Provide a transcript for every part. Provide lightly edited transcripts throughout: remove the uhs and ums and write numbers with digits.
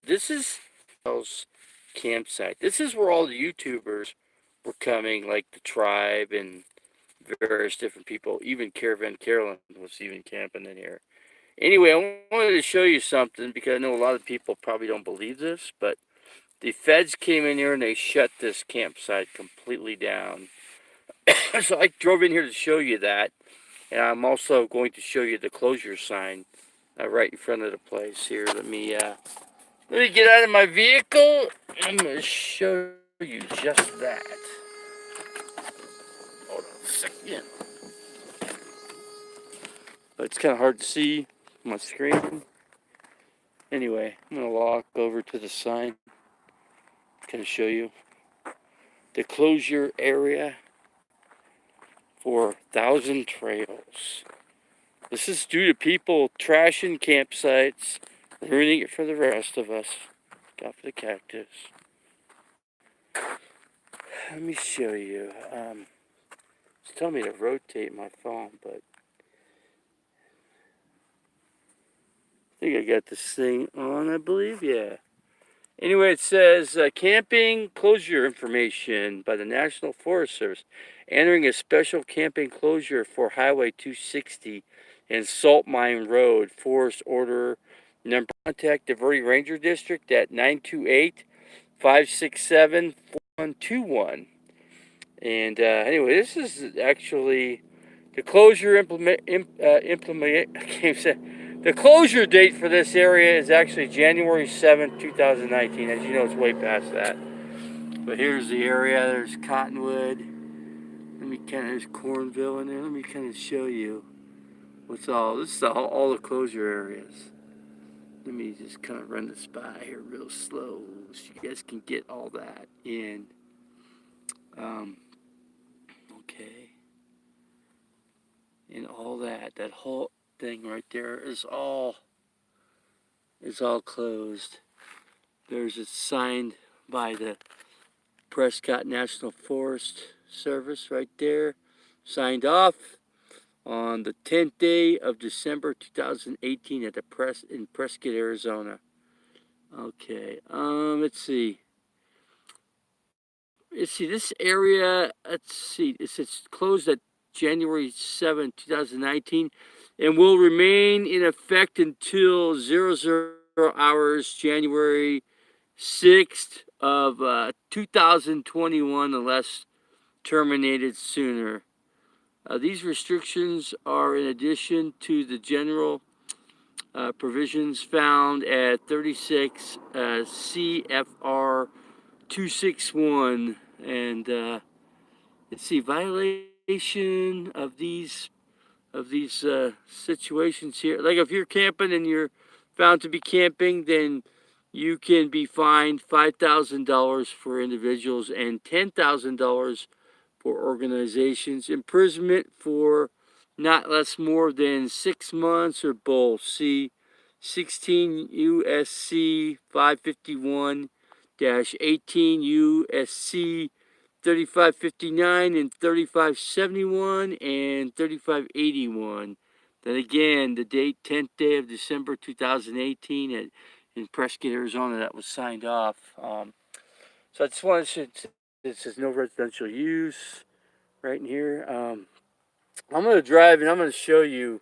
this is Mel's campsite. This is where all the YouTubers were coming, like the Tribe and various different people. Even Caravan Carolyn was even camping in here. Anyway, I wanted to show you something because I know a lot of people probably don't believe this, but the feds came in here and they shut this campsite completely down. So I drove in here to show you that, and I'm also going to show you the closure sign right in front of the place here. Let me get out of my vehicle, and I'm going to show you just that. Hold on a second. But it's kind of hard to see on my screen. Anyway, I'm going to walk over to the sign. Kind of show you the closure area for Thousand Trails. This is due to people trashing campsites, ruining it for the rest of us. Got for the cactus. Let me show you. It's telling me to rotate my phone, but I think I got this thing on, I believe. Yeah. Anyway, it says camping closure information by the National Forest Service. Entering a special camping closure for Highway 260 and Salt Mine Road. Forest order number. Contact Davy Ranger District at 928-567-4121. And anyway, this is actually the closure the closure date for this area is actually January 7th, 2019. As you know, it's way past that. But here's the area. There's Cottonwood. Let me kind of, there's Cornville in there. Let me kind of show you what's all. This is all the closure areas. Let me just kind of run this by here real slow so you guys can get all that in. Okay. And all that whole thing right there is all closed. There's a sign by the Prescott National Forest Service right there, signed off on the 10th day of December 2018 at the in Prescott, Arizona. Okay, let's see. This area, it's closed at January 7, 2019, and will remain in effect until 00 hours, January 6th of 2021, unless terminated sooner. These restrictions are in addition to the general provisions found at 36 CFR 261, and let's see, violation of these situations here. Like if you're camping and you're found to be camping, then you can be fined $5,000 for individuals and $10,000 for organizations. Imprisonment for not less more than 6 months or both. See 16 USC 551-18 USC 3559 and 3571 and 3581. Then again, the date 10th day of December 2018 in Prescott, Arizona, that was signed off. So I just wanted to, it says no residential use right in here. I'm going to drive and I'm going to show you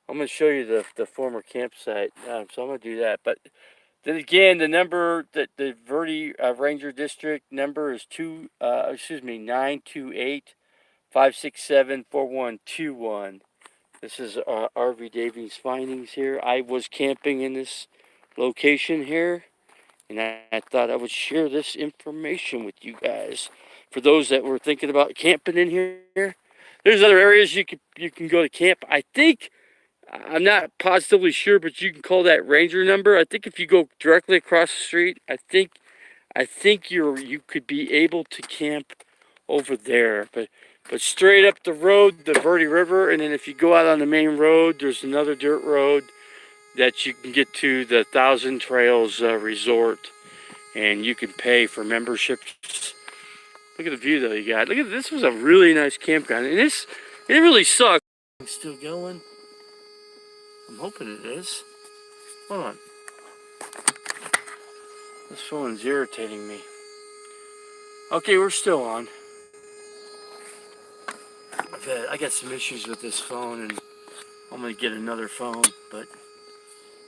the former campsite. So I'm going to do that. But then again, the number that the Verde Ranger District number is 928-567-4121. This is RV Davy's findings here. I was camping in this location here, and I thought I would share this information with you guys. For those that were thinking about camping in here, there's other areas you can go to camp. I think, I'm not positively sure, but you can call that ranger number. I think if you go directly across the street, I think you could be able to camp over there. But straight up the road, the Verde River, and then if you go out on the main road, there's another dirt road that you can get to the Thousand Trails Resort, and you can pay for memberships. Look at the view though you got. Look at this. Was a really nice campground, and it really sucks. It's still going. I'm hoping it is. Hold on. This phone's irritating me. Okay, we're still on. I got some issues with this phone, and I'm gonna get another phone, but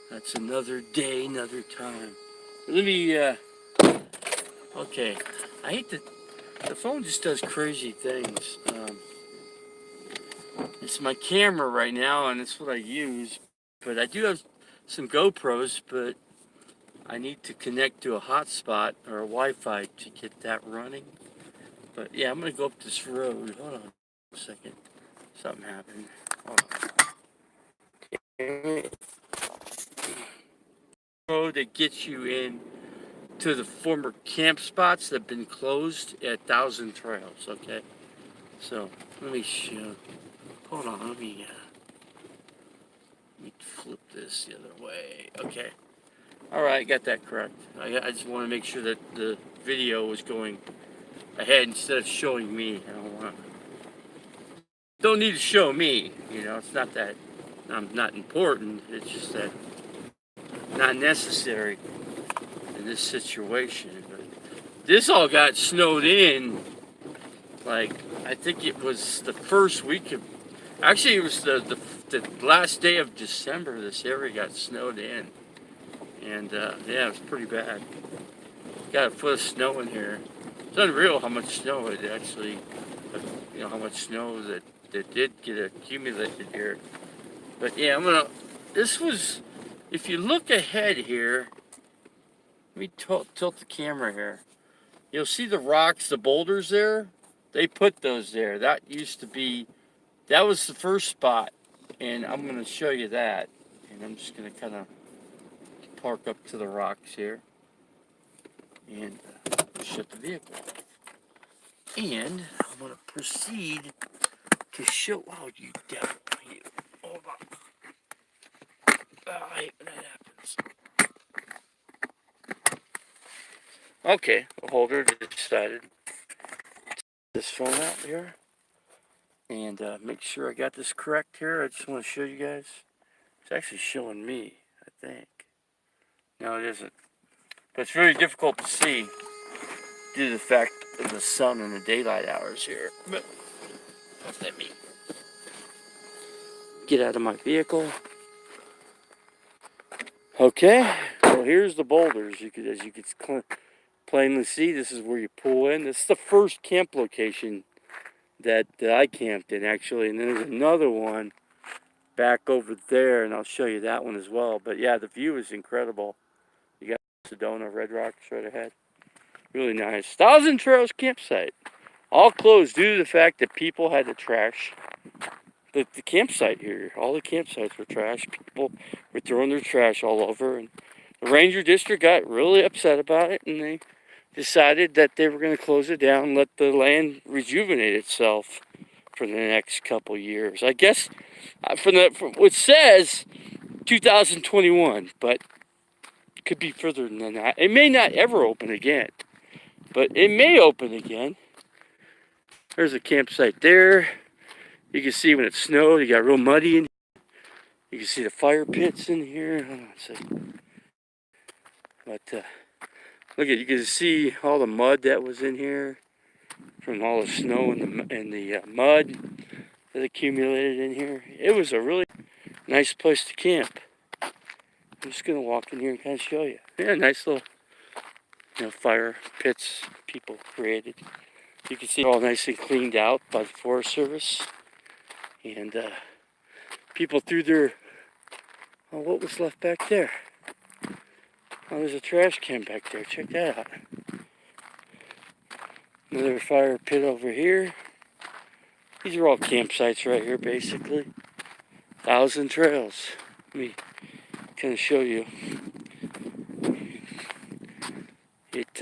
that's another day, another time. Let me, okay. I hate that the phone just does crazy things. It's my camera right now, and it's what I use, but I do have some GoPros, but I need to connect to a hotspot or a Wi-Fi to get that running. But yeah, I'm gonna go up this road. Hold on a second. Something happened. Hold on. Road that gets you in to the former camp spots that have been closed at Thousand Trails. Okay, so let me show. Hold on. Let me flip this the other way. Okay. All right, got that correct. I just want to make sure that the video was going ahead instead of showing me. I don't need to show me. It's not that I'm not important. It's just that not necessary in this situation. But this all got snowed in. Like, I think it was the first week of. Actually, it was the last day of December. This area got snowed in, and yeah, it was pretty bad. Got a foot of snow in here. It's unreal how much snow it actually, how much snow that did get accumulated here. But yeah, this was, if you look ahead here, let me tilt the camera here. You'll see the rocks, the boulders there. They put those there. That was the first spot. And I'm going to show you that. And I'm just going to kind of park up to the rocks here. And shut the vehicle off. And I'm going to proceed to show. Oh, you devil. Hold on. I hate when that happens. Okay, the holder decided this phone out here. And make sure I got this correct here. I just want to show you guys. It's actually showing me, I think. No, it isn't. But it's very difficult to see due to the fact of the sun and the daylight hours here. But let me get out of my vehicle. Okay, well here's the boulders. As you can plainly see, this is where you pull in. This is the first camp location that I camped in, actually. And then there's another one back over there, and I'll show you that one as well. But yeah, the view is incredible. You got Sedona, Red Rocks right ahead. Really nice. Thousand Trails campsite. All closed due to the fact that people had to trash the campsite here. All the campsites were trashed. People were throwing their trash all over. And the Ranger District got really upset about it, and they decided that they were going to close it down and let the land rejuvenate itself for the next couple years. I guess from what says 2021, but it could be further than that. It may not ever open again, but it may open again. There's a campsite there. You can see when it snowed, it got real muddy in here. You can see the fire pits in here. Hold on a second. But look at, you can see all the mud that was in here from all the snow and the mud that accumulated in here. It was a really nice place to camp. I'm just gonna walk in here and kind of show you. Yeah, nice little, fire pits people created. You can see it all nice and cleaned out by the Forest Service. And people threw their, what was left back there? Oh, there's a trash can back there. Check that out. Another fire pit over here. These are all campsites right here, basically. Thousand Trails. Let me kind of show you. It's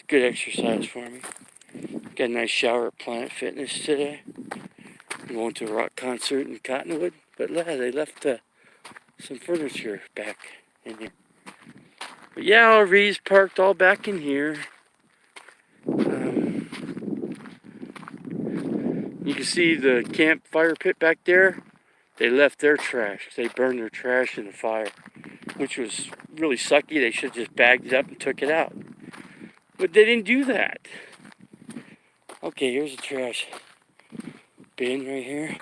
good exercise for me. Got a nice shower at Planet Fitness today. I'm going to a rock concert in Cottonwood. But yeah, they left some furniture back in here. But yeah, RVs parked all back in here. You can see the campfire pit back there. They left their trash. They burned their trash in the fire. which was really sucky. They should have just bagged it up and took it out. But they didn't do that. Okay, here's a trash bin right here.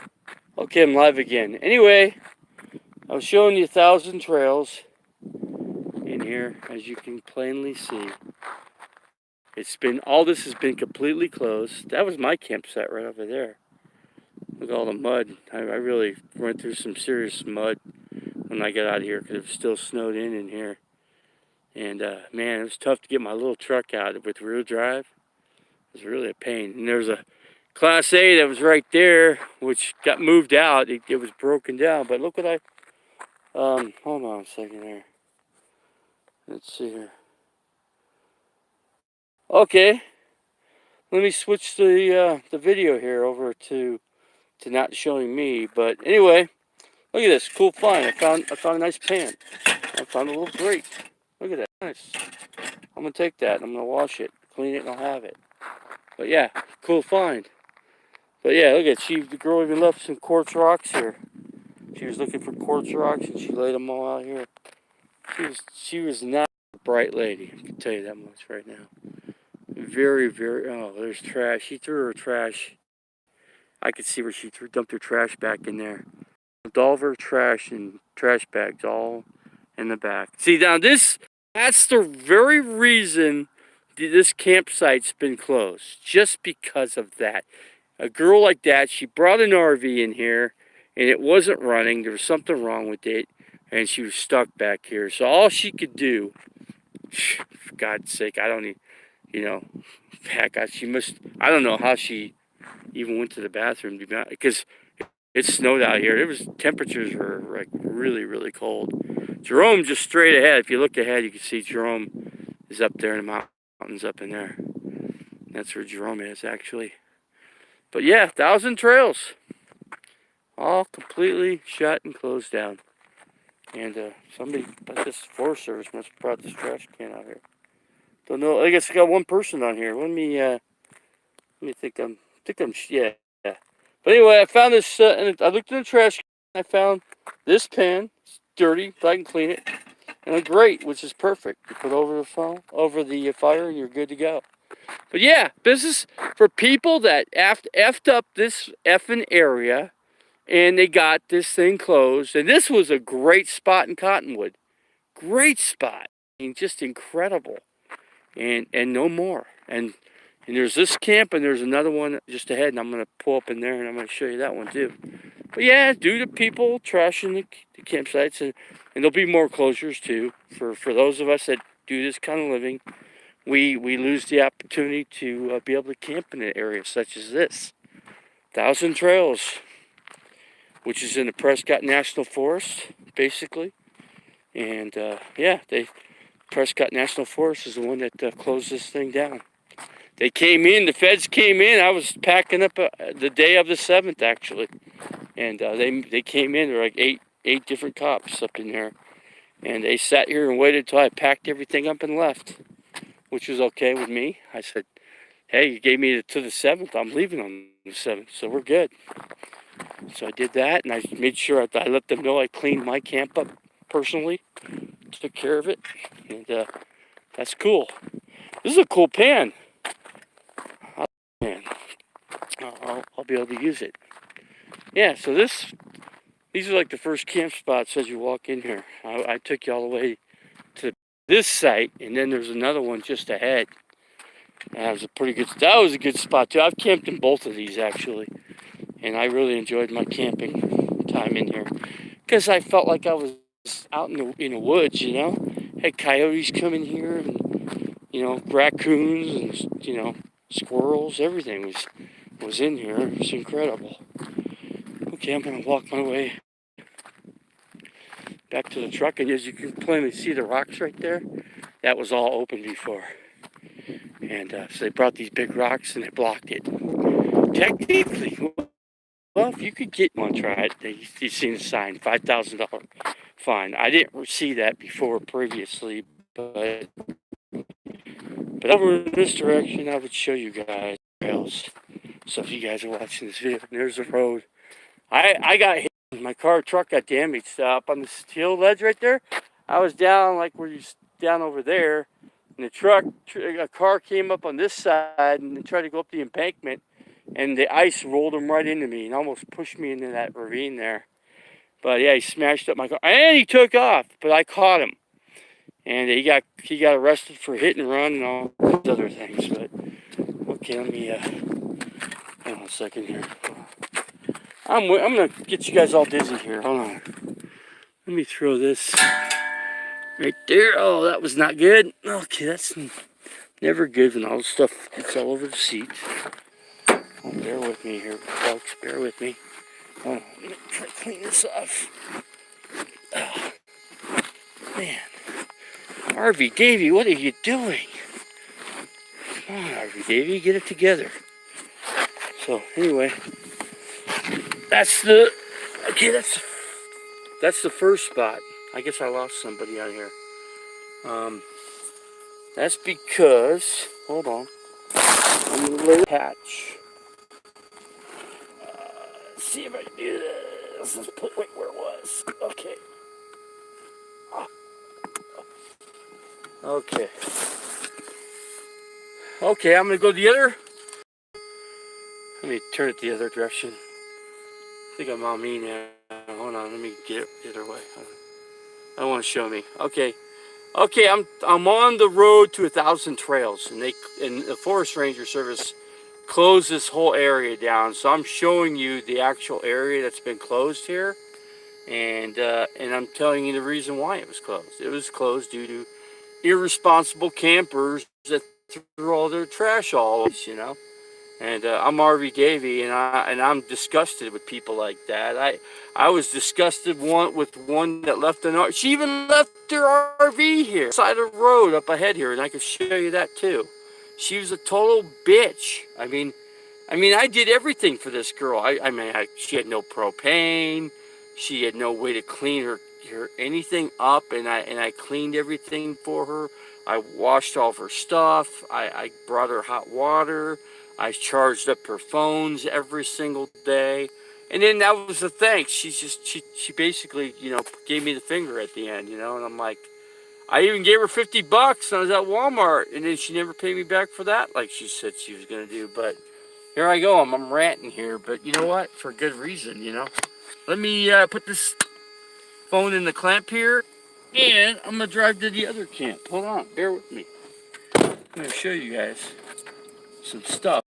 Okay, I'm live again. Anyway, I was showing you 1,000 trails in here, as you can plainly see. All this has been completely closed. That was my campsite right over there. Look at all the mud. I really went through some serious mud when I got out of here because it was still snowed in here. And man, it was tough to get my little truck out with rear drive. It was really a pain. And there's a Class A that was right there, which got moved out. It was broken down. But look what hold on a second here. Let's see here. Okay, let me switch the video here over to not showing me. But anyway, look at this cool find. I found a nice pan. I found a little grate. Look at that. Nice. I'm gonna take that. I'm gonna wash it, clean it, and I'll have it. But yeah, cool find. But yeah, look at the girl even left some quartz rocks here. She was looking for quartz rocks and she laid them all out here. She was not a bright lady. I can tell you that much right now. Very, very. Oh, there's trash. She threw her trash. I could see where she dumped her trash back in there. All of her trash and trash bags all in the back. See, now that's the very reason this campsite's been closed. Just because of that. A girl like that, she brought an RV in here and it wasn't running. There was something wrong with it and she was stuck back here. So all she could do, for God's sake, I don't even, heck, I don't know how she even went to the bathroom because it snowed out here. Temperatures were like really, really cold. Jerome just straight ahead. If you look ahead, you can see Jerome is up there in the mountains up in there. That's where Jerome is actually. But yeah, 1,000 trails. All completely shut and closed down. And somebody, this Forest Service must have brought this trash can out here. Don't know. I guess I got one person on here. Let me think. Yeah. But anyway, I found this. And I looked in the trash can. I found this pan. It's dirty, but I can clean it. And a grate, which is perfect. You put over the fire, and you're good to go. But yeah, business for people that effed up this effing area. And they got this thing closed. And this was a great spot in Cottonwood. Great spot. I mean, just incredible. And no more. And there's this camp and there's another one just ahead. And I'm going to pull up in there and I'm going to show you that one too. But yeah, due to people trashing the campsites. And there'll be more closures too. For those of us that do this kind of living. We lose the opportunity to be able to camp in an area such as this. 1,000 trails. Which is in the Prescott National Forest, basically. And yeah, Prescott National Forest is the one that closed this thing down. They came in, the feds came in. I was packing up the day of the 7th, actually. And they came in, there were like eight different cops up in there. And they sat here and waited until I packed everything up and left, which was okay with me. I said, hey, you gave me to the 7th. I'm leaving on the 7th, so we're good. So I did that, and I made sure I let them know I cleaned my camp up personally, took care of it, and that's cool. This is a cool pan. I'll be able to use it. Yeah, so these are like the first camp spots as you walk in here. I took you all the way to this site, and then there's another one just ahead. That was a good spot too. I've camped in both of these actually. And I really enjoyed my camping time in here because I felt like I was out in the woods, Had coyotes come in here and, raccoons and, squirrels. Everything was in here. It was incredible. Okay, I'm going to walk my way back to the truck. And as you can plainly see the rocks right there, that was all open before. And so they brought these big rocks and they blocked it. Technically, well, if you could get one, try it. You've seen the sign, $5,000 fine. I didn't see that before previously, but over in this direction, I would show you guys trails. So if you guys are watching this video, there's the road. I got hit. My truck got damaged up on the steel ledge right there. I was down like where you down over there, and a car came up on this side and they tried to go up the embankment, and the ice rolled him right into me and almost pushed me into that ravine there. But yeah, he smashed up my car and he took off. But I caught him, and he got arrested for hit and run and all these other things. But okay, let me hold on a second here. I'm gonna get you guys all dizzy here. Hold on. Let me throw this right there. Oh, that was not good. Okay, that's never good when all the stuff gets all over the seat. Oh, bear with me here, folks. Bear with me. Hold on. Let me try to clean this off. Oh, man. RV Davy, what are you doing? Come on, RV Davy, get it together. So, anyway, that's the first spot. I guess I lost somebody out here. That's because, hold on, I'm gonna lay a hatch. Let's see if I can do this. Let's put wait where it was. Okay. Okay. Okay, I'm gonna go the other. Let me turn it the other direction. I think I'm on me now. Hold on, let me get it the other way. I don't want to show me. Okay. Okay, I'm on the road to 1,000 trails, and the Forest Ranger Service closed this whole area down. So I'm showing you the actual area that's been closed here, and I'm telling you the reason why it was closed. It was closed due to irresponsible campers that threw all their trash all over, you know. And I'm RV Davy, and I'm disgusted with people like that. I was disgusted with one that left an RV. She even left her RV here, side of the road up ahead here, and I can show you that too. She was a total bitch. I did everything for this girl. She had no propane. She had no way to clean her anything up, and I cleaned everything for her. I washed all of her stuff. I brought her hot water. I charged up her phones every single day. And then that was the thing. She basically, gave me the finger at the end, and I'm like, I even gave her $50 and I was at Walmart, and then she never paid me back for that like she said she was going to do. But here I go. I'm ranting here, but you know what? For good reason, Let me put this phone in the clamp here, and I'm going to drive to the other camp. Hold on. Bear with me. I'm going to show you guys some stuff.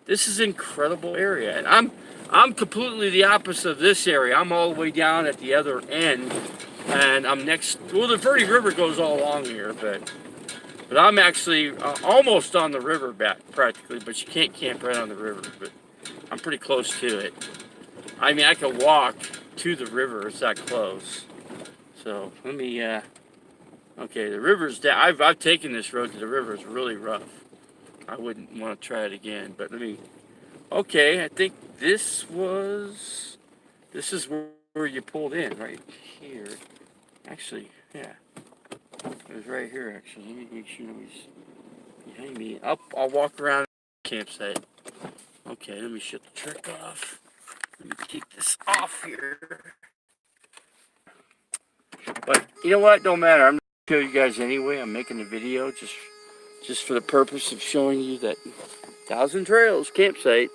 This is an incredible area, and I'm completely the opposite of this area. I'm all the way down at the other end, and I'm next. Well, the Verde River goes all along here, but I'm actually almost on the river back practically. But you can't camp right on the river, but I'm pretty close to it. I could walk to the river. It's that close. So let me. Okay, the river's down. I've taken this road to the river. It's really rough. I wouldn't want to try it again, but let me. Okay, I think this is where you pulled in, right here. Actually, yeah, it was right here. Actually, let me make sure nobody's behind me. I'll walk around the campsite. Okay, let me shut the truck off. Let me take this off here. But you know what? Don't matter. I'm gonna show you guys anyway. I'm making the video just for the purpose of showing you that 1,000 Trails campsite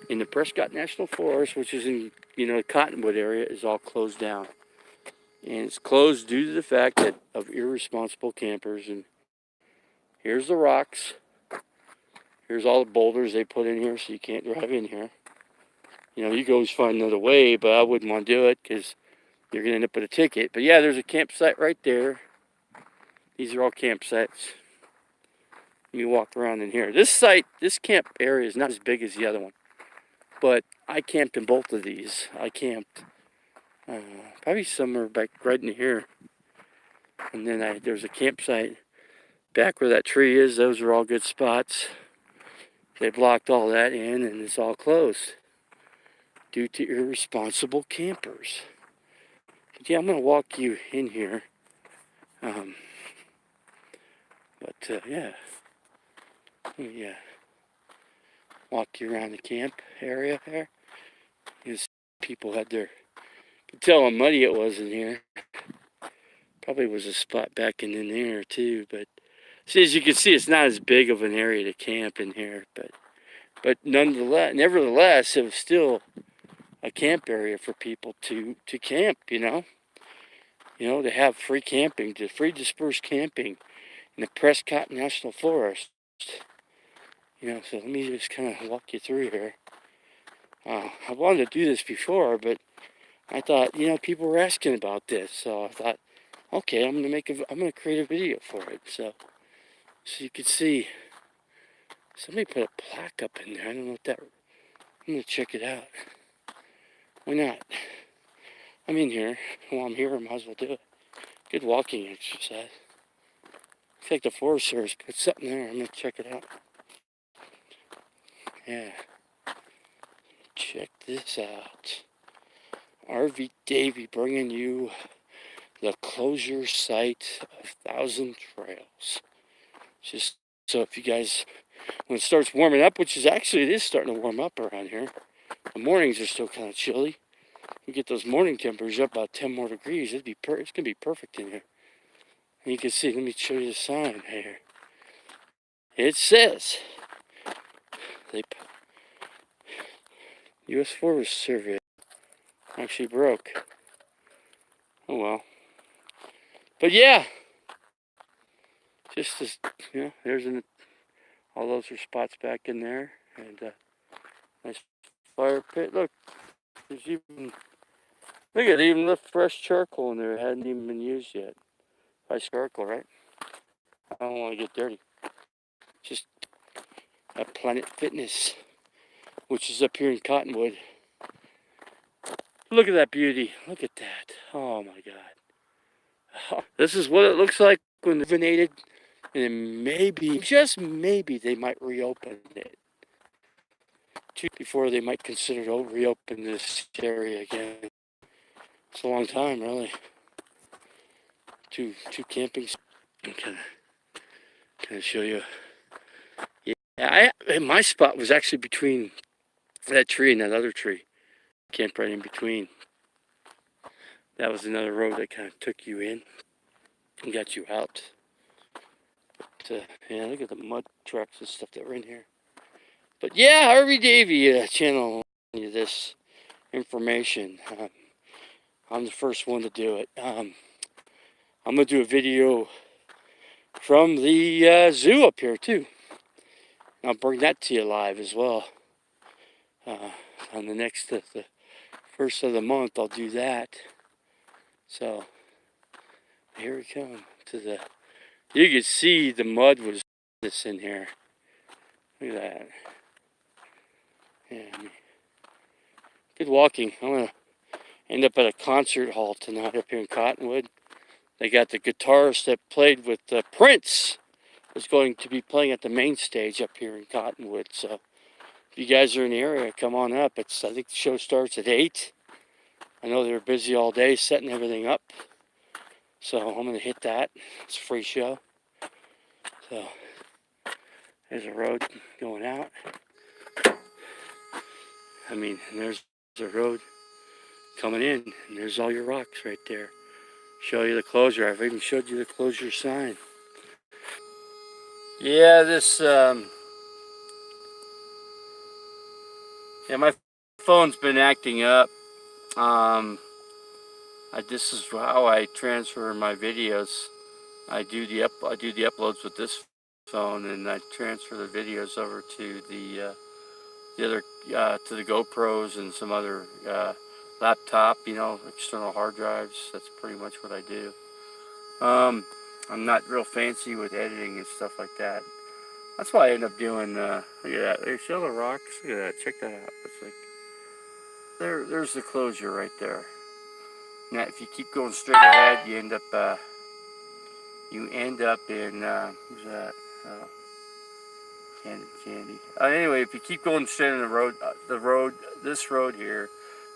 in the Prescott National Forest, which is in the Cottonwood area, is all closed down, and it's closed due to the fact of irresponsible campers. And here's the rocks. Here's all the boulders they put in here, so you can't drive in here. You can always find another way, but I wouldn't want to do it because you're gonna end up with a ticket. But yeah, there's a campsite right there. These are all campsites. Let me walk around in here. This camp area is not as big as the other one, but I camped in both of these. I camped probably somewhere back right in here, and then there's a campsite back where that tree is. Those are all good spots. They blocked all that in, and it's all closed due to irresponsible campers. But yeah, I'm gonna walk you in here. Yeah, walk you around the camp area there. People had you could tell how muddy it was in here. Probably was a spot back in there too, but see, as you can see, it's not as big of an area to camp in here, but nonetheless, nevertheless, it was still a camp area for people to camp. To have free camping, to free dispersed camping in the Prescott National Forest. So let me just kind of walk you through here. I wanted to do this before, but I thought, people were asking about this, so I thought, okay, I'm gonna create a video for it. So you can see, somebody put a plaque up in there. I don't know what that. I'm gonna check it out. Why not? I'm in here. While I'm here, I might as well do it. Good walking exercise. Looks like the Forest Service put something there. I'm gonna check it out. Yeah. Check this out. RV Davy bringing you the closure site of Thousand Trails. Just so if you guys, when it starts warming up, which is actually, it is starting to warm up around here. The mornings are still kind of chilly. You get those morning temperatures up about 10 more degrees. It's gonna be perfect in here. And you can see. Let me show you the sign here. It says, U.S. Forest Service actually broke. Oh well. But yeah, just as there's all those are spots back in there, and nice fire pit. Look, look at it, even left fresh charcoal in there. It hadn't even been used yet. Nice charcoal, right? I don't want to get dirty. Just at Planet Fitness, which is up here in Cottonwood. Look at that beauty. Look at that. Oh my God. This is what it looks like when rejuvenated, and then maybe, just maybe, they might reopen it before they might consider to reopen this area again. It's a long time, really. Two camping. I'm kind of show you. Yeah, my spot was actually between that tree and that other tree. Camped right in between. That was another road that kind of took you in and got you out. But yeah, look at the mud tracks and stuff that were in here. But yeah, Harvey Davy channel you this information. I'm the first one to do it. I'm gonna do a video from the zoo up here too. I'll bring that to you live as well. On the first of the month, I'll do that. So here we come to the. You can see the mud was this in here. Look at that. Yeah, good walking. I'm gonna end up at a concert hall tonight up here in Cottonwood. They got the guitarist that played with Prince is going to be playing at the main stage up here in Cottonwood. So if you guys are in the area, come on up. I think the show starts at 8. I know they're busy all day setting everything up. So I'm going to hit that. It's a free show. So there's a road going out. And there's a road coming in. And there's all your rocks right there. Show you the closure. I've even showed you the closure sign. Yeah, my phone's been acting up. This is how I transfer my videos. I do the uploads with this phone, and I transfer the videos over to the other to the GoPros and some other laptop, external hard drives. That's pretty much what I do. I'm not real fancy with editing and stuff like that. That's why I end up doing. Look at that. There's the other rocks. Look at that. Check that out. It's like there's the closure right there. Now, if you keep going straight ahead, you end up in who's that? Candy. Anyway, if you keep going straight on this road here,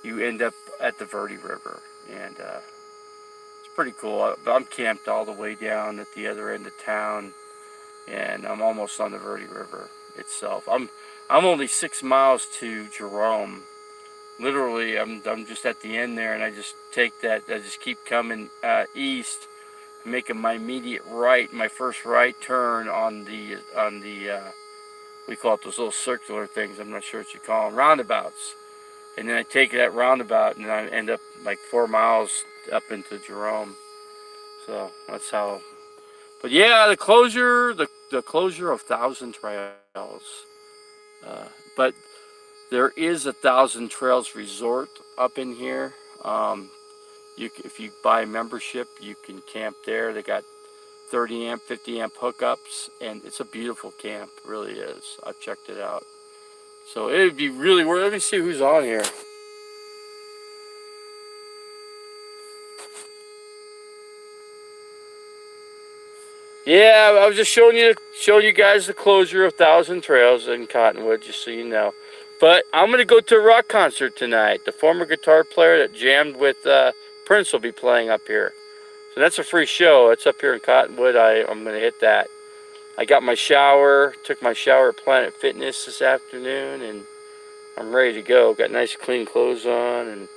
you end up at the Verde River, and it's pretty cool. I'm camped all the way down at the other end of town, and I'm almost on the Verde River itself. I'm only 6 miles to Jerome. Literally, I'm just at the end there, and I just take that. I just keep coming east making my immediate right, my first right turn on the we call it those little circular things. I'm not sure what you call them, roundabouts. And then I take that roundabout, and I end up like 4 miles up into Jerome. So that's how. But yeah, the closure of Thousand Trails. But there is a Thousand Trails Resort up in here. If you buy a membership, you can camp there. They got 30 amp, 50 amp hookups, and it's a beautiful camp. It really is. I've checked it out. So it would be really worth. Let me see who's on here. Yeah, I was just showing you guys the closure of Thousand Trails in Cottonwood, just so you know. But I'm gonna go to a rock concert tonight. The former guitar player that jammed with Prince will be playing up here. So that's a free show. It's up here in Cottonwood. I'm gonna hit that. I got my shower, took my shower at Planet Fitness this afternoon, and I'm ready to go. Got nice clean clothes on, and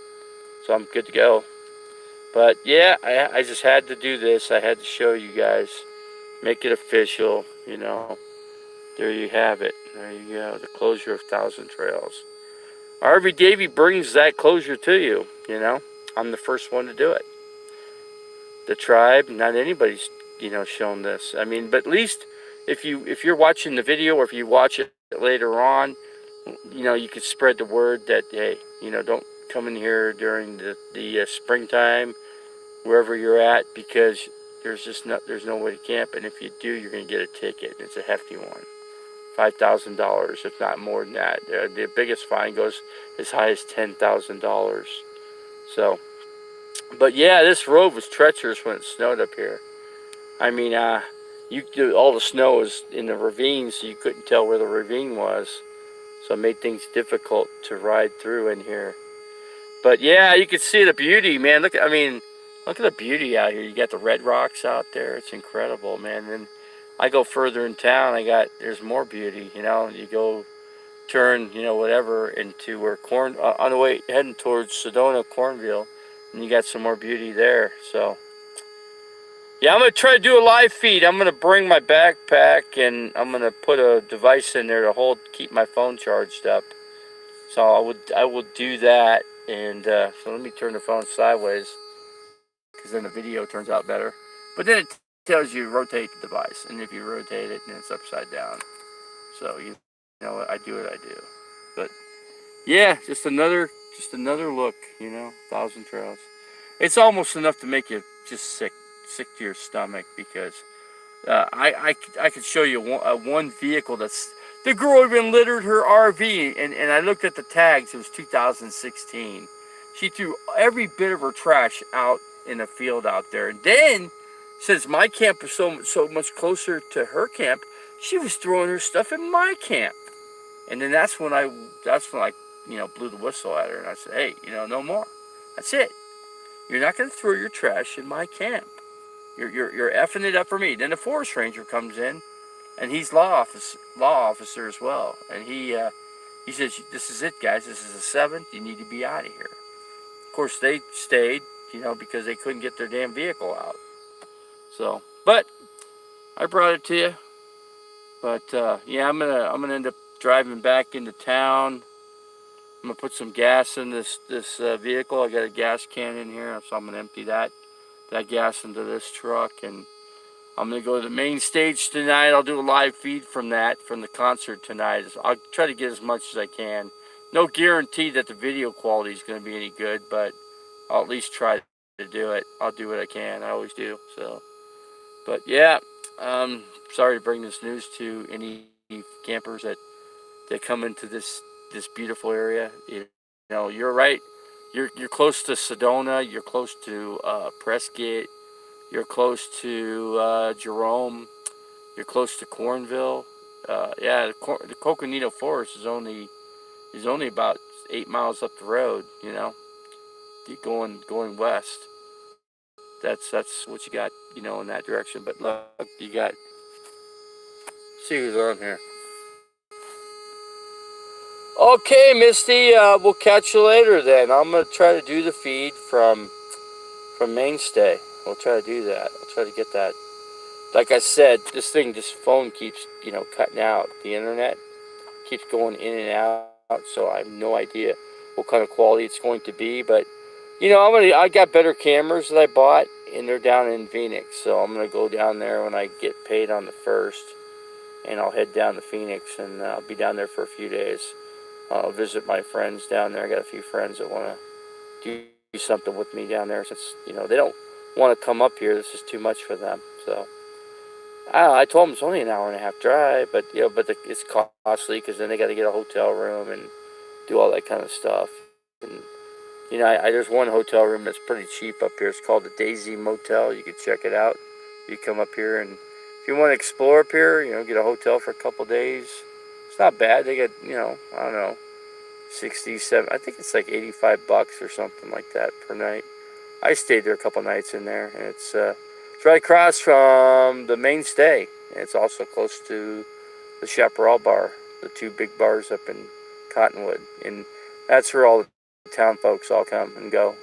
so I'm good to go. But yeah, I just had to do this. I had to show you guys. Make it official, you know. There you have it. There you go. The closure of Thousand Trails. RV Davy brings that closure to you, you know. I'm the first one to do it. The tribe, not anybody's, shown this. I mean, but at least if you're watching the video, or if you watch it later on, you could spread the word that, hey, don't come in here during the springtime, wherever you're at, because there's no way to camp, and if you do, you're going to get a ticket. It's a hefty one, $5,000, if not more than that. The biggest fine goes as high as $10,000. So, but yeah, this road was treacherous when it snowed up here. I mean, all the snow was in the ravine, so you couldn't tell where the ravine was. So it made things difficult to ride through in here. But yeah, you can see the beauty, man. Look at the beauty out here. You got the red rocks out there. It's incredible, man. And I go further in town. There's more beauty. You go turn, whatever, into where on the way heading towards Sedona, Cornville, and you got some more beauty there. So yeah, I'm gonna try to do a live feed. I'm gonna bring my backpack, and I'm gonna put a device in there to keep my phone charged up. So I will do that. And so let me turn the phone sideways, because then the video turns out better. But then it tells you rotate the device, and if you rotate it, then it's upside down. So you know what, I do what I do. But yeah, just another look. Thousand Trails. It's almost enough to make you just sick to your stomach, because I could show you one vehicle that's. The girl even littered her RV, and I looked at the tags. It was 2016. She threw every bit of her trash out in a field out there. And then, since my camp was so much closer to her camp, she was throwing her stuff in my camp. And then that's when I blew the whistle at her, and I said, hey, no more. That's it. You're not going to throw your trash in my camp. You're effing it up for me. Then the forest ranger comes in, and he's law officer as well. And he says, this is it, guys. This is the 7th. You need to be out of here. Of course, they stayed, because they couldn't get their damn vehicle out. So, but I brought it to you. But yeah, I'm gonna end up driving back into town. I'm gonna put some gas in this vehicle. I got a gas can in here, so I'm gonna empty that gas into this truck, and I'm going to go to the main stage tonight. I'll do a live feed from the concert tonight. I'll try to get as much as I can. No guarantee that the video quality is going to be any good, but I'll at least try to do it. I'll do what I can. I always do. So, but yeah, sorry to bring this news to any campers that come into this beautiful area. You're right. You're close to Sedona. You're close to Prescott. You're close to Jerome. You're close to Cornville. Yeah, the Coconino Forest is only about 8 miles up the road. Going west. That's what you got. In that direction. But look, you got. See who's on here. Okay, Misty. We'll catch you later then. I'm gonna try to do the feed from Mainstay. We'll try to do that. I'll try to get that. Like I said, this phone keeps, cutting out. The internet keeps going in and out, so I have no idea what kind of quality it's going to be. But I got better cameras that I bought, and they're down in Phoenix, so I'm gonna go down there when I get paid on the 1st, and I'll head down to Phoenix, and I'll be down there for a few days. I'll visit my friends down there. I got a few friends that want to do something with me down there, since they don't want to come up here. This is too much for them, so. I told them it's only an hour and a half drive, but it's costly, because then they got to get a hotel room and do all that kind of stuff. And there's one hotel room that's pretty cheap up here. It's called the Daisy Motel. You can check it out. You come up here, and if you want to explore up here, get a hotel for a couple days. It's not bad. They get I don't know, 67. I think it's like $85 or something like that per night. I stayed there a couple nights in there, and it's right across from the mainstay. And it's also close to the Chaparral Bar, the two big bars up in Cottonwood. And that's where all the town folks all come and go.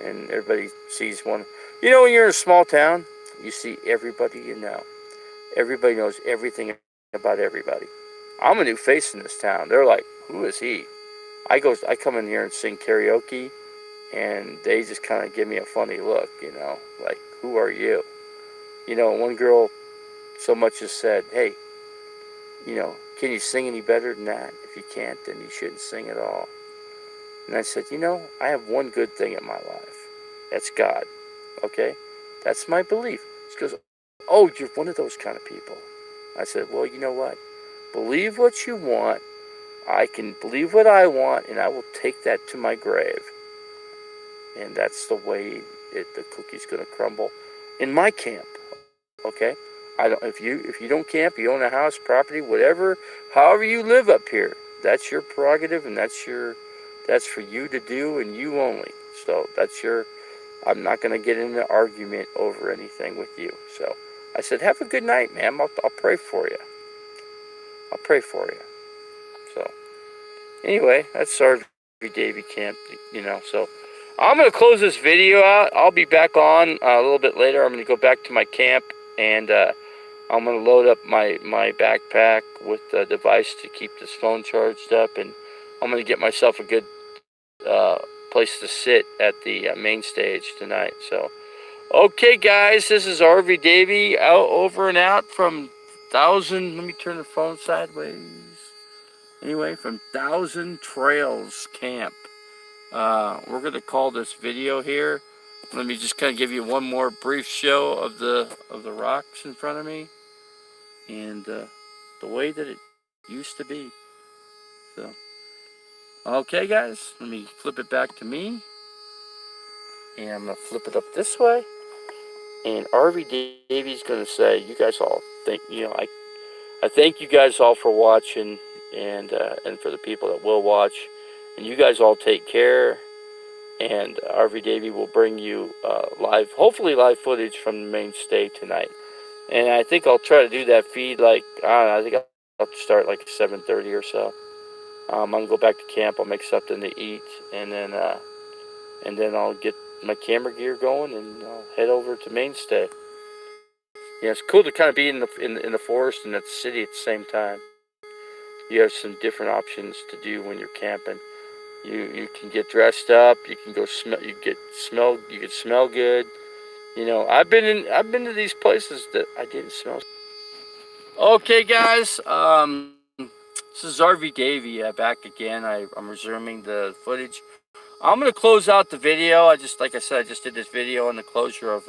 And everybody sees one. When you're in a small town, you see everybody you know. Everybody knows everything about everybody. I'm a new face in this town. They're like, who is he? I come in here and sing karaoke, and they just kind of give me a funny look, like, who are you? One girl so much as said, hey, can you sing any better than that? If you can't, then you shouldn't sing at all. And I said, I have one good thing in my life. That's God, okay? That's my belief. She goes, oh, you're one of those kind of people. I said, well, you know what? Believe what you want. I can believe what I want, and I will take that to my grave. And that's the way the cookie's going to crumble in my camp. Okay, if you don't camp, you own a house, property, whatever, however you live up here, that's your prerogative, and that's for you to do, and you only. So I'm not going to get into an argument over anything with you. So I said, have a good night, ma'am. I'll pray for you. I'll pray for you. So anyway, that's our Davy camp, so I'm going to close this video out. I'll be back on a little bit later. I'm going to go back to my camp, and I'm going to load up my backpack with the device to keep this phone charged up, and I'm going to get myself a good place to sit at the main stage tonight. So, okay, guys, this is RV Davy over and out from Thousand. Let me turn the phone sideways. Anyway, from Thousand Trails Camp. We're going to call this video here. Let me just kind of give you one more brief show of the rocks in front of me, and the way that it used to be. So, okay, guys, let me flip it back to me, and I'm going to flip it up this way, and RV Davy's going to say, you guys all think, I thank you guys all for watching, and for the people that will watch, and you guys all take care. And RV Davy will bring you hopefully live footage from the main stage tonight. And I think I'll try to do that feed I think I'll start like 7:30 or so. I'm gonna go back to camp. I'll make something to eat, and then I'll get my camera gear going, and I'll head over to mainstay. Yeah, it's cool to kind of be in the forest and at the city at the same time. You have some different options to do when you're camping. You can get dressed up. You can go smell. You can smell good. I've been to these places that I didn't smell. Okay, guys. This is RV Davy back again. I'm resuming the footage. I'm gonna close out the video. Like I said, I just did this video on the closure of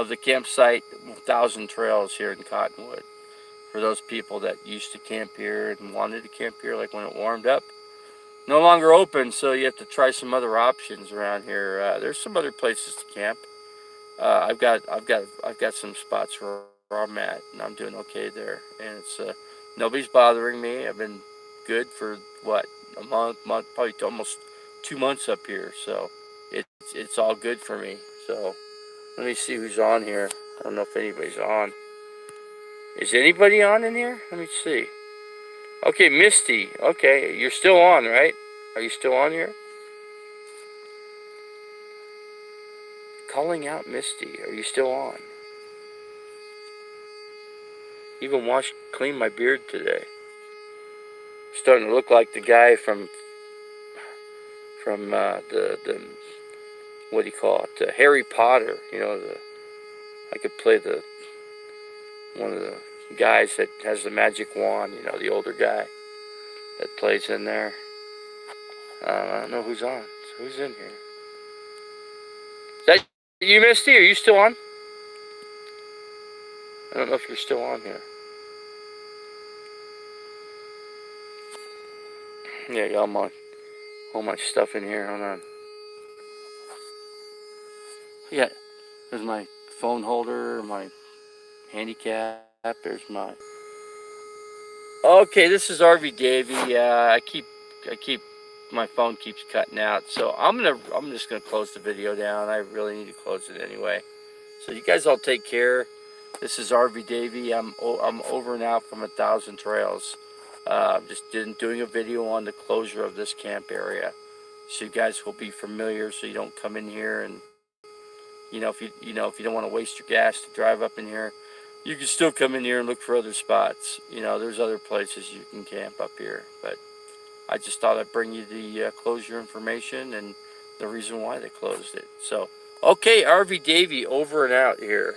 the campsite, 1,000 Trails here in Cottonwood. For those people that used to camp here and wanted to camp here, like when it warmed up. No longer open, so you have to try some other options around here. There's some other places to camp. I've got some spots where I'm at, and I'm doing okay there. And it's nobody's bothering me. I've been good for what, a month, probably almost 2 months up here. So it's all good for me. So let me see who's on here. I don't know if anybody's on. Is anybody on in here? Let me see. Okay, Misty. Okay, you're still on, right? Are you still on here? calling out Misty. Are you still on? Even cleaned my beard today. Starting to look like the guy from the what do you call it? The Harry Potter. You know, I could play one of the guys that has the magic wand. You know, the older guy that plays in there. I don't know who's on. So who's in here? Is that you, Misty? Are you still on? I don't know if you're still on here. Yeah, I got all my stuff in here. Hold on. Yeah, there's my phone holder, my handicap. There's my. Okay, this is RV Davy. I keep my phone keeps cutting out, so I'm just gonna close the video down. I really need to close it anyway. So you guys all take care. This is RV Davy. I'm over and out from 1,000 Trails. Just doing a video on the closure of this camp area, so you guys will be familiar. So you don't come in here and if you don't want to waste your gas to drive up in here, you can still come in here and look for other spots. There's other places you can camp up here, but I just thought I'd bring you the closure information and the reason why they closed it. So, okay, RV Davy over and out here.